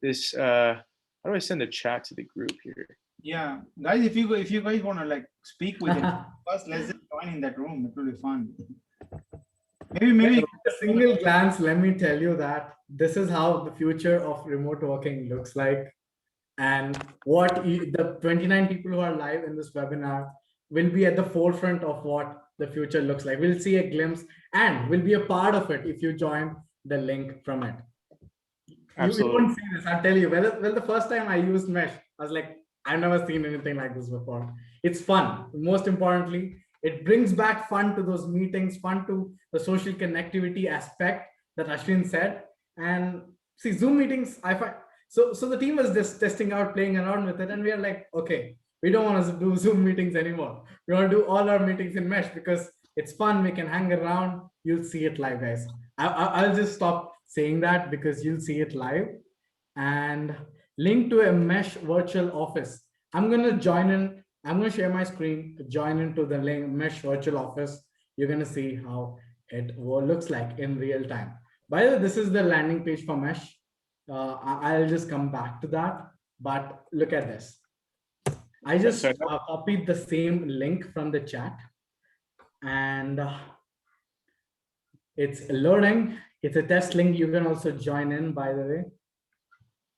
this. How do I send a chat to the group here? Yeah, guys, if you guys want to like speak with it, first let's just join in that room. It will be fun. Maybe a single glance. Let me tell you that this is how the future of remote working looks like, and what the 29 people who are live in this webinar will be at the forefront of what the future looks like. We'll see a glimpse and we'll be a part of it if you join the link from it. Absolutely. You won't see this, I'll tell you. Well, the first time I used Mesh, I was like, I've never seen anything like this before. It's fun. Most importantly, it brings back fun to those meetings, fun to the social connectivity aspect that Ashwin said. And see, Zoom meetings, I find, so the team was just testing out, playing around with it. And we are like, okay, we don't want to do Zoom meetings anymore. We want to do all our meetings in Mesh because it's fun. We can hang around. You'll see it live, guys. I'll just stop saying that because you'll see it live. And link to a mesh virtual office. I'm going to join in. I'm going to share my screen, join into the link mesh virtual office. You're going to see how it looks like in real time. By the way, this is the landing page for mesh. I'll just come back to that, but look at this. I just copied the same link from the chat, and it's loading. It's a test link. You can also join in, by the way.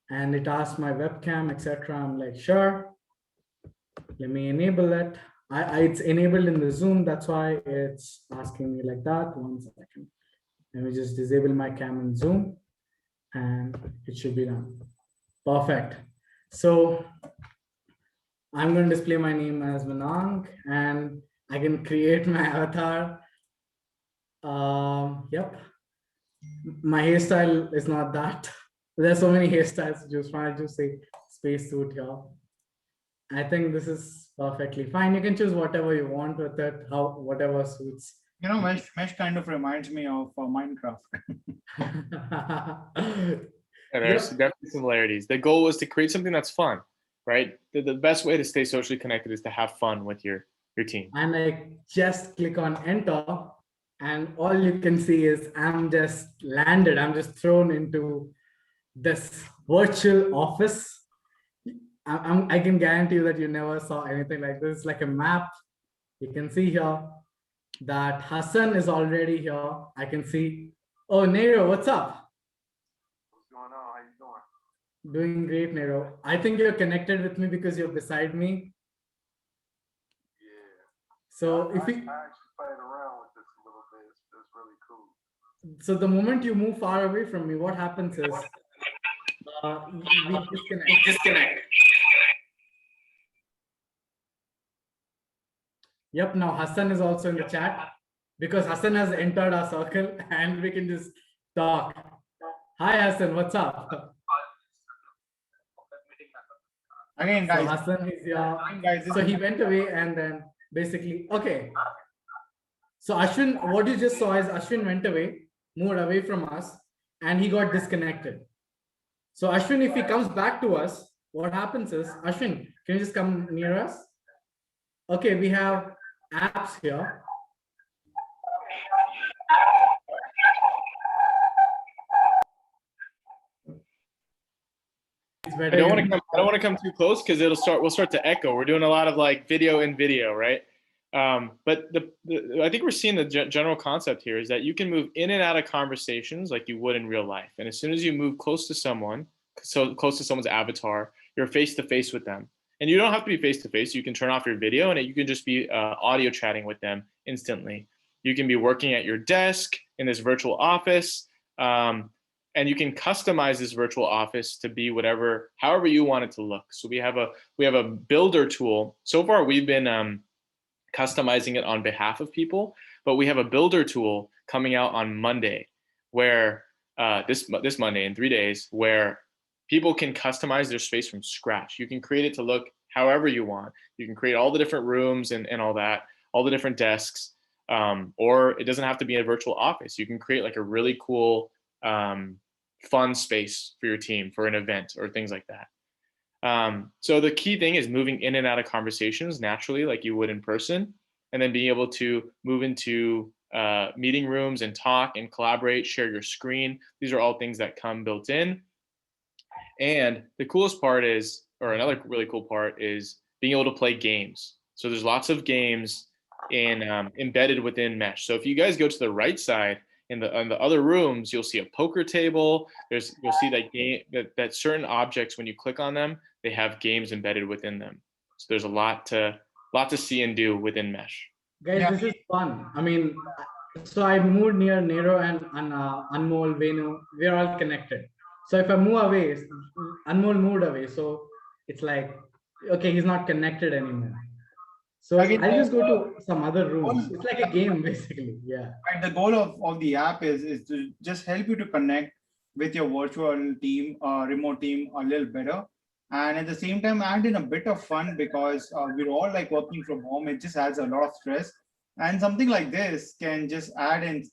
And it asks my webcam, etc. I'm like, sure. Let me enable it. It's enabled in the Zoom. That's why it's asking me like that. 1 second. Let me just disable my cam in Zoom, and it should be done. Perfect. So I'm going to display my name as Manang, and I can create my avatar. Yep. My hairstyle is not that. There's so many hairstyles to choose from. I just say spacesuit here. I think this is perfectly fine. You can choose whatever you want with it, whatever suits. You know, mesh kind of reminds me of Minecraft. There's definitely similarities. The goal was to create something that's fun, right? The best way to stay socially connected is to have fun with your team. And I just click on enter, and all you can see is I'm just landed. I'm just thrown into this virtual office. I can guarantee you that you never saw anything like this. It's like a map. You can see here that Hassan is already here. I can see. Oh, Nero, what's up? What's going on? How you doing? Doing great, Nero. I think you're connected with me because you're beside me. Yeah. So I actually played around with this a little bit. It's really cool. So the moment you move far away from me, what happens is we disconnect. Yep, now Hassan is also in the chat because Hassan has entered our circle and we can just talk. Hi Hassan, what's up? Again, guys. So Hassan is here. So he went away and then basically, okay. So Ashwin, what you just saw is Ashwin went away, moved away from us, and he got disconnected. So Ashwin, if he comes back to us, what happens is, Ashwin, can you just come near us? Okay, we have apps here. I don't want to come too close because we'll start to echo. We're doing a lot of like video in video, right? But I think we're seeing the general concept here is that you can move in and out of conversations like you would in real life. And as soon as you move close to someone, so close to someone's avatar, you're face to face with them. And you don't have to be face to face. You can turn off your video and you can just be audio chatting with them instantly. You can be working at your desk in this virtual office, and you can customize this virtual office to be however you want it to look. So we have a builder tool. So far, we've been customizing it on behalf of people, but we have a builder tool coming out on Monday, where this Monday in 3 days, where people can customize their space from scratch. You can create it to look however you want. You can create all the different rooms and all that, all the different desks, or it doesn't have to be a virtual office. You can create like a really cool, fun space for your team for an event or things like that. So the key thing is moving in and out of conversations naturally, like you would in person, and then being able to move into meeting rooms and talk and collaborate, share your screen. These are all things that come built in. And the coolest part is, or another really cool part is being able to play games. So there's lots of games embedded within Mesh. So if you guys go to the right side in the other rooms, you'll see a poker table. You'll see that certain objects, when you click on them, they have games embedded within them. So there's a lot to see and do within Mesh. Guys, This is fun. I mean, so I moved near Nero and Anmol, Venu. We're all connected. So if I move away, Anmol moved away. So it's like, okay, he's not connected anymore. So I'll just go to some other rooms. It's like a game, basically. Yeah. And the goal of the app is to just help you to connect with your virtual team, remote team a little better. And at the same time, add in a bit of fun because we're all like working from home. It just adds a lot of stress. And something like this can just add in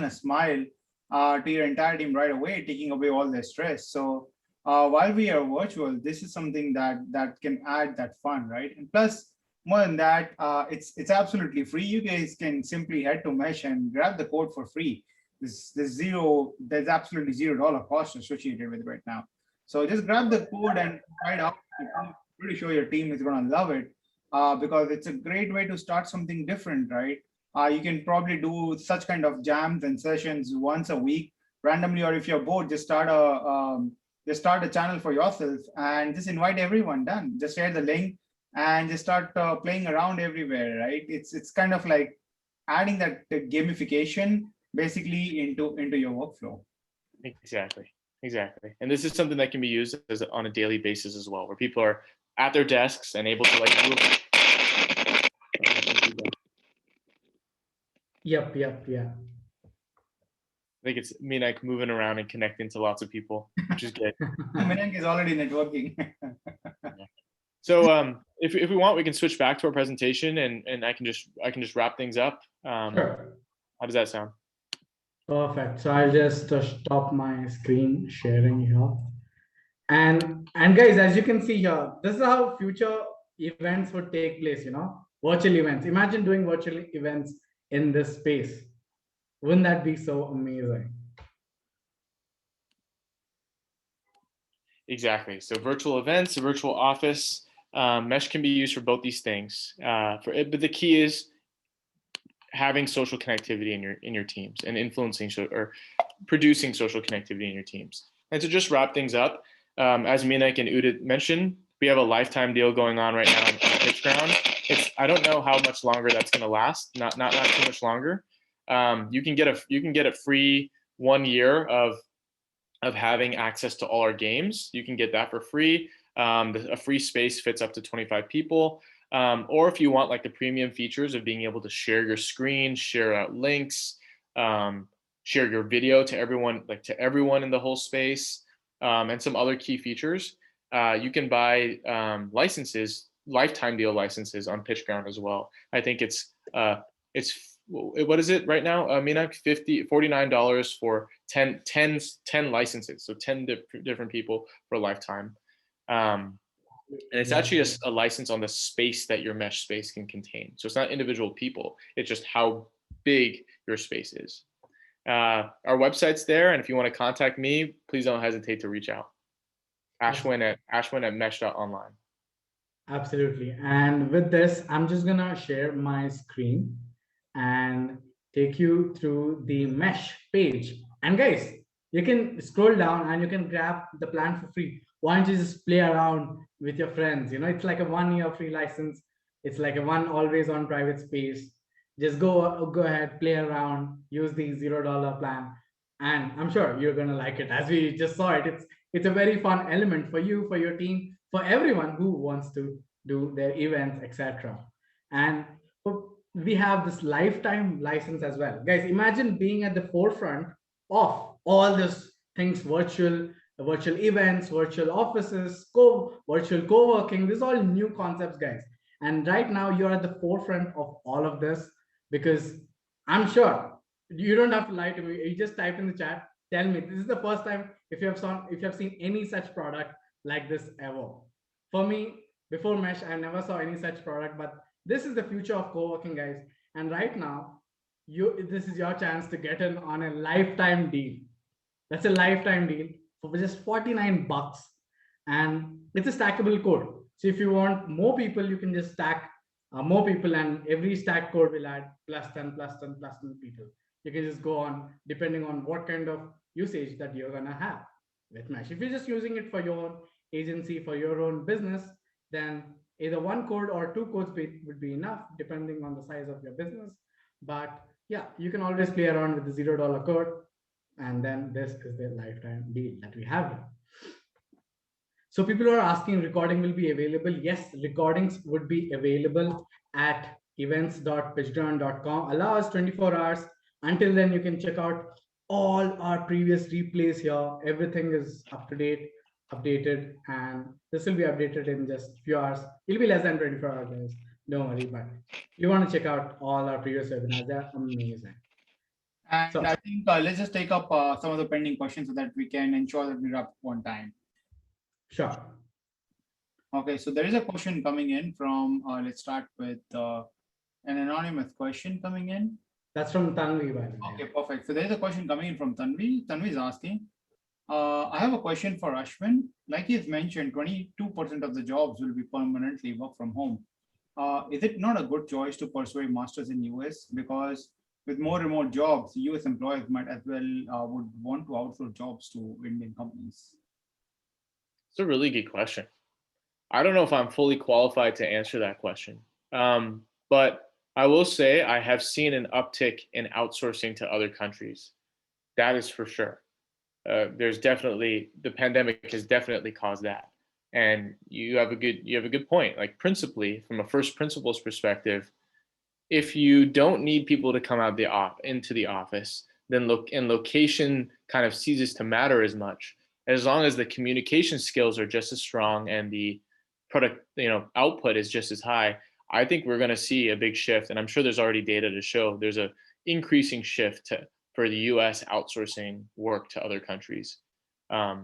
a smile to your entire team right away, taking away all their stress. So while we are virtual, this is something that can add that fun, right? And plus, more than that, it's absolutely free. You guys can simply head to Mesh and grab the code for free. There's absolutely $0 cost associated with it right now. So just grab the code and try it out. I'm pretty sure your team is going to love it, because it's a great way to start something different, right? You can probably do such kind of jams and sessions once a week randomly, or if you're bored, just start a channel for yourself and just invite everyone. Done. Just share the link and just start playing around everywhere, right? It's kind of like adding that gamification basically into your workflow. Exactly. And this is something that can be used on a daily basis as well, where people are at their desks and able to like move. Yep. I think it's Minak moving around and connecting to lots of people, which is good. Minak is already networking. So if we want, we can switch back to our presentation and I can just wrap things up. Sure. How does that sound? Perfect. So I'll just stop my screen sharing here. And guys, as you can see here, this is how future events would take place, virtual events. Imagine doing virtual events in this space. Wouldn't that be so amazing? Exactly. So virtual events, a virtual office, Mesh can be used for both these things. But the key is having social connectivity in your teams and influencing or producing social connectivity in your teams. And to just wrap things up, as Minak and Udit mentioned, we have a lifetime deal going on right now on PitchGround. I don't know how much longer that's going to last. Not too much longer. You can get a free 1 year of having access to all our games. You can get that for free. A free space fits up to 25 people. Or if you want like the premium features of being able to share your screen, share out links, share your video to everyone in the whole space, and some other key features, you can buy lifetime deal licenses on PitchGround as well. I think it's what is it right now, Minak? $49 for 10 licenses, so 10 different people for a lifetime. And it's actually a license on the space that your Mesh space can contain. So it's not individual people, it's just how big your space is. Our website's there, and if you want to contact me, please don't hesitate to reach out. Ashwin at mesh.online. Absolutely. And with this, I'm just gonna share my screen and take you through the Mesh page. And guys, you can scroll down and you can grab the plan for free. Why don't you just play around with your friends? It's like a 1 year free license. It's like a one always on private space. Just go ahead, play around, use the $0 plan. And I'm sure you're gonna like it. As we just saw it, it's a very fun element for you, for your team, for everyone who wants to do their events, etc. And we have this lifetime license as well. Guys, imagine being at the forefront of all these things, virtual events, virtual offices, virtual co-working. These are all new concepts, guys. And right now you're at the forefront of all of this, because I'm sure you don't have to lie to me. You just type in the chat, tell me this is the first time if you have seen any such product like this ever. For me, before Mesh, I never saw any such product, but this is the future of co-working, guys. And right now, this is your chance to get in on a lifetime deal. That's a lifetime deal for just $49, and it's a stackable code. So if you want more people, you can just stack more people, and every stack code will add +10, +10, +10 people. You can just go on depending on what kind of usage that you're gonna have with Mesh. If you're just using it for your own agency, for your own business, then either one code or two codes would be enough, depending on the size of your business. But yeah, you can always play around with the $0 code, and then this is the lifetime deal that we have here. So people are asking, recording will be available. Yes, recordings would be available at events.pitchground.com. Allow us 24 hours. Until then, you can check out all our previous replays here. Everything is up to date, updated, and this will be updated in just a few hours. It'll be less than 24 hours, guys. Don't worry, but you want to check out all our previous webinars. They're amazing. And so, I think let's just take up some of the pending questions so that we can ensure that we wrap up on time. Sure. Okay, so there is a question coming in from, let's start with an anonymous question coming in. That's from Tanvi, by the way. Okay, perfect. So there is a question coming in from Tanvi. Tanvi is asking, I have a question for Ashwin. Like he's mentioned, 22% of the jobs will be permanently work from home. Is it not a good choice to pursue a master's in US? Because with more remote jobs, US employers might as well would want to outsource jobs to Indian companies. It's a really good question. I don't know if I'm fully qualified to answer that question. But I will say I have seen an uptick in outsourcing to other countries. That is for sure. There's definitely, the pandemic has definitely caused that. And you have a good point. Like principally, from a first principles perspective, if you don't need people to come out into the office, then location kind of ceases to matter as much. As long as the communication skills are just as strong and the product, output is just as high, I think we're going to see a big shift. And I'm sure there's already data to show there's a increasing shift for the US outsourcing work to other countries. I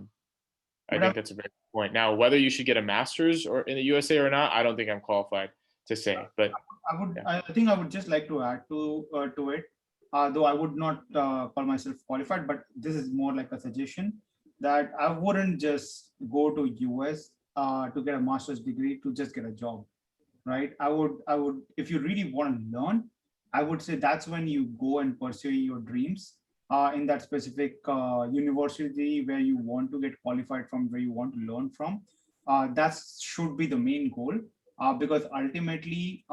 think that's a very good point. Now, whether you should get a master's or in the USA or not, I don't think I'm qualified to say. But I think I would just like to add to it, though I would not call myself qualified, but this is more like a suggestion that I wouldn't just go to US to get a master's degree to just get a job, right? I would, if you really want to learn, I would say that's when you go and pursue your dreams in that specific university where you want to get qualified from, where you want to learn from. That should be the main goal, because ultimately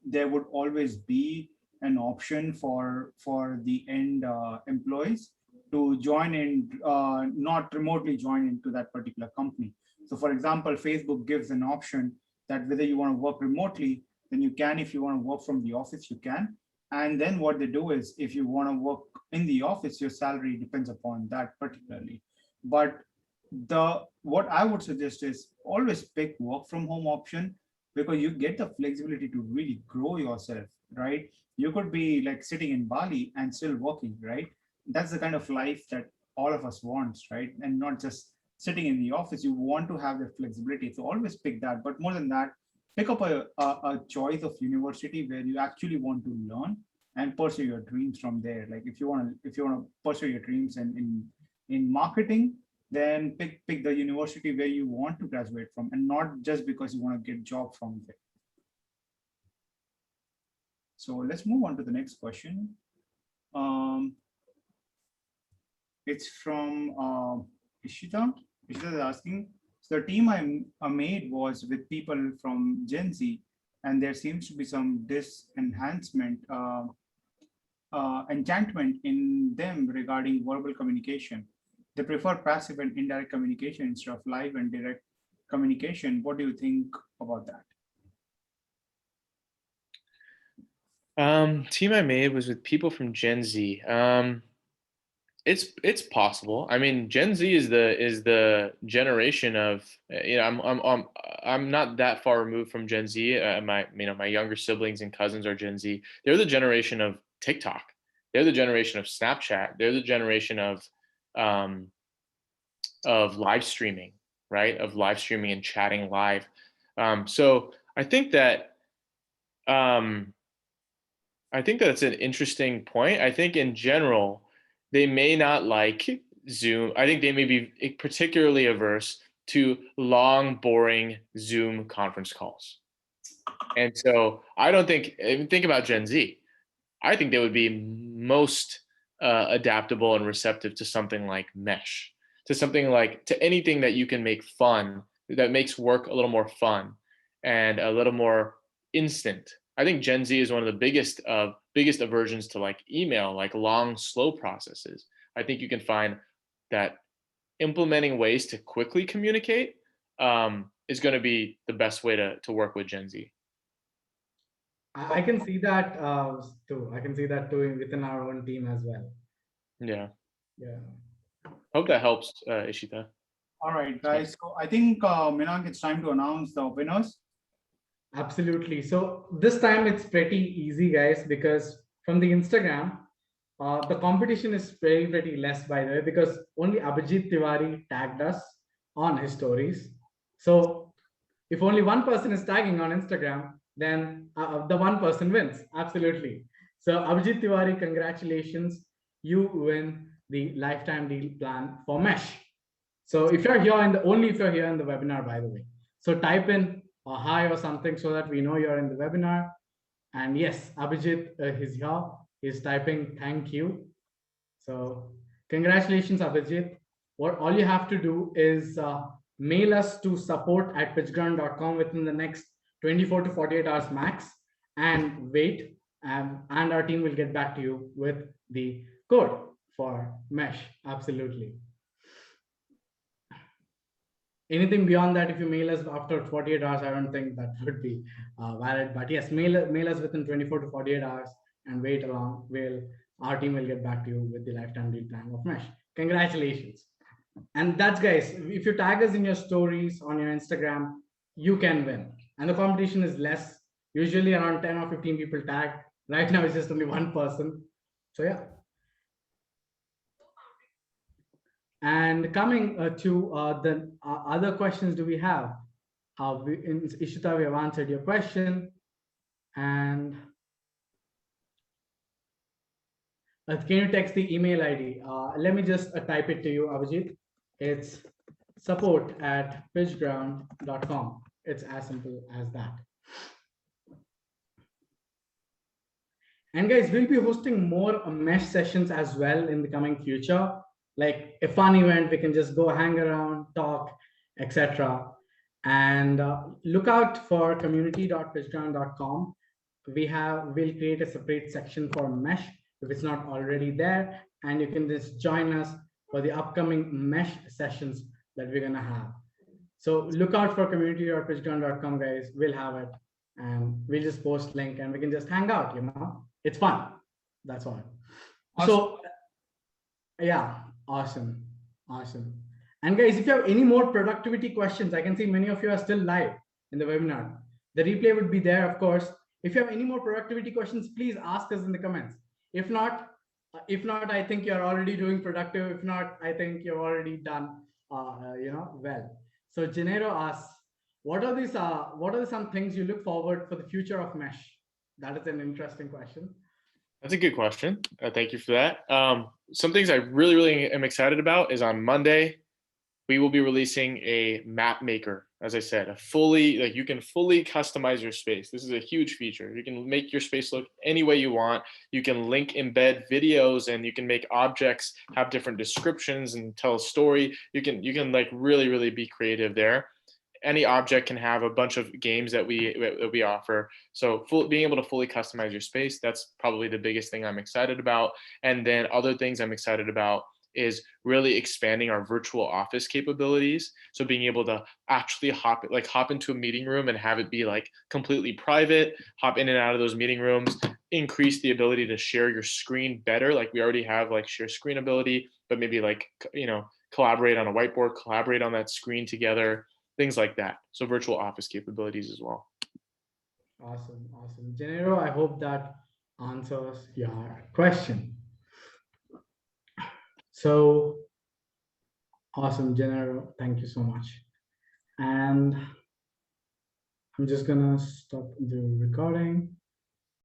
there would always be an option for the end employees to join in, not remotely join into that particular company. So for example, Facebook gives an option that whether you want to work remotely, then you can. If you want to work from the office, you can. And then what they do is, if you want to work in the office, your salary depends upon that particularly. But what I would suggest is always pick work from home option, because you get the flexibility to really grow yourself, right? You could be like sitting in Bali and still working, right? That's the kind of life that all of us wants, right? And not just sitting in the office. You want to have the flexibility, so always pick that. But more than that, pick up a choice of university where you actually want to learn and pursue your dreams from there. Like if you want to pursue your dreams in marketing, then pick the university where you want to graduate from, and not just because you want to get job from there. So let's move on to the next question. It's from Ishita. Ishita is asking, so the team I made was with people from Gen Z, and there seems to be some enchantment in them regarding verbal communication. They prefer passive and indirect communication instead of live and direct communication. What do you think about that? Team I made was with people from Gen Z. It's possible. I mean, Gen Z is the generation of, I'm not that far removed from Gen Z. My younger siblings and cousins are Gen Z. They're the generation of TikTok. They're the generation of Snapchat. They're the generation of live streaming, right? Of live streaming and chatting live. So I think that it's an interesting point. I think in general, they may not like Zoom. I think they may be particularly averse to long, boring Zoom conference calls. And so I don't think about Gen Z. I think they would be most adaptable and receptive to something like Mesh, to anything that you can make fun, that makes work a little more fun and a little more instant. I think Gen Z is one of the biggest aversions to like email, like long, slow processes. I think you can find that implementing ways to quickly communicate is going to be the best way to work with Gen Z. I can see that too. I can see that too within our own team as well. Yeah. Yeah. Hope that helps, Ishita. All right, guys. So I think, Minank, it's time to announce the winners. Absolutely. So this time it's pretty easy, guys, because from the Instagram, the competition is pretty less, by the way, because only Abhijit Tiwari tagged us on his stories. So if only one person is tagging on Instagram, then the one person wins. Absolutely. So Abhijit Tiwari, congratulations. You win the lifetime deal plan for Mesh. So if you're here in the, only if you're here in the webinar, by the way. So type in a hi or something so that we know you're in the webinar. And yes, Abhijit is here. He's typing thank you. So congratulations, Abhijit. What all you have to do is mail us to support@pitchground.com within the next 24 to 48 hours max, and wait, and our team will get back to you with the code for Mesh. Absolutely. Anything beyond that, if you mail us after 48 hours, I don't think that would be valid. But yes, mail us within 24 to 48 hours and wait along. Our team will get back to you with the lifetime deal plan of Mesh. Congratulations. And that's, guys, if you tag us in your stories on your Instagram, you can win. And the competition is less. Usually around 10 or 15 people tag. Right now it's just only one person. So yeah. And coming to the other questions do we have? In Ishita, we have answered your question. And can you text the email ID? Let me just type it to you, Abhijit. It's support@pitchground.com. It's as simple as that. And guys, we'll be hosting more Mesh sessions as well in the coming future. Like a fun event, we can just go hang around, talk, etc. And look out for community.pitchground.com. We'll create a separate section for Mesh if it's not already there, and you can just join us for the upcoming Mesh sessions that we're gonna have. So look out for community.pitchground.com, guys. We'll have it, and we'll just post link, and we can just hang out. It's fun. That's all. Awesome. So yeah, awesome. And guys, if you have any more productivity questions, I can see many of you are still live in the webinar. The replay would be there, of course. If you have any more productivity questions, please ask us in the comments. If not, I think you're already doing productive. If not, I think you've already done well. So Gennaro asks, what are some things you look forward for the future of Mesh? That is an interesting question. That's a good question. Thank you for that. Some things I really am excited about is on Monday, we will be releasing a map maker. As I said, you can fully customize your space. This is a huge feature. You can make your space look any way you want. You can embed videos, and you can make objects have different descriptions and tell a story. You can like really be creative there. Any object can have a bunch of games that we offer. So being able to fully customize your space, that's probably the biggest thing I'm excited about. And then other things I'm excited about is really expanding our virtual office capabilities. So being able to actually hop into a meeting room and have it be like completely private, hop in and out of those meeting rooms, increase the ability to share your screen better. Like we already have like share screen ability, but maybe like, collaborate on a whiteboard, collaborate on that screen together, things like that. So virtual office capabilities as well. Awesome. Gennaro, I hope that answers your question. So awesome, Gennaro. Thank you so much. And I'm just gonna stop the recording.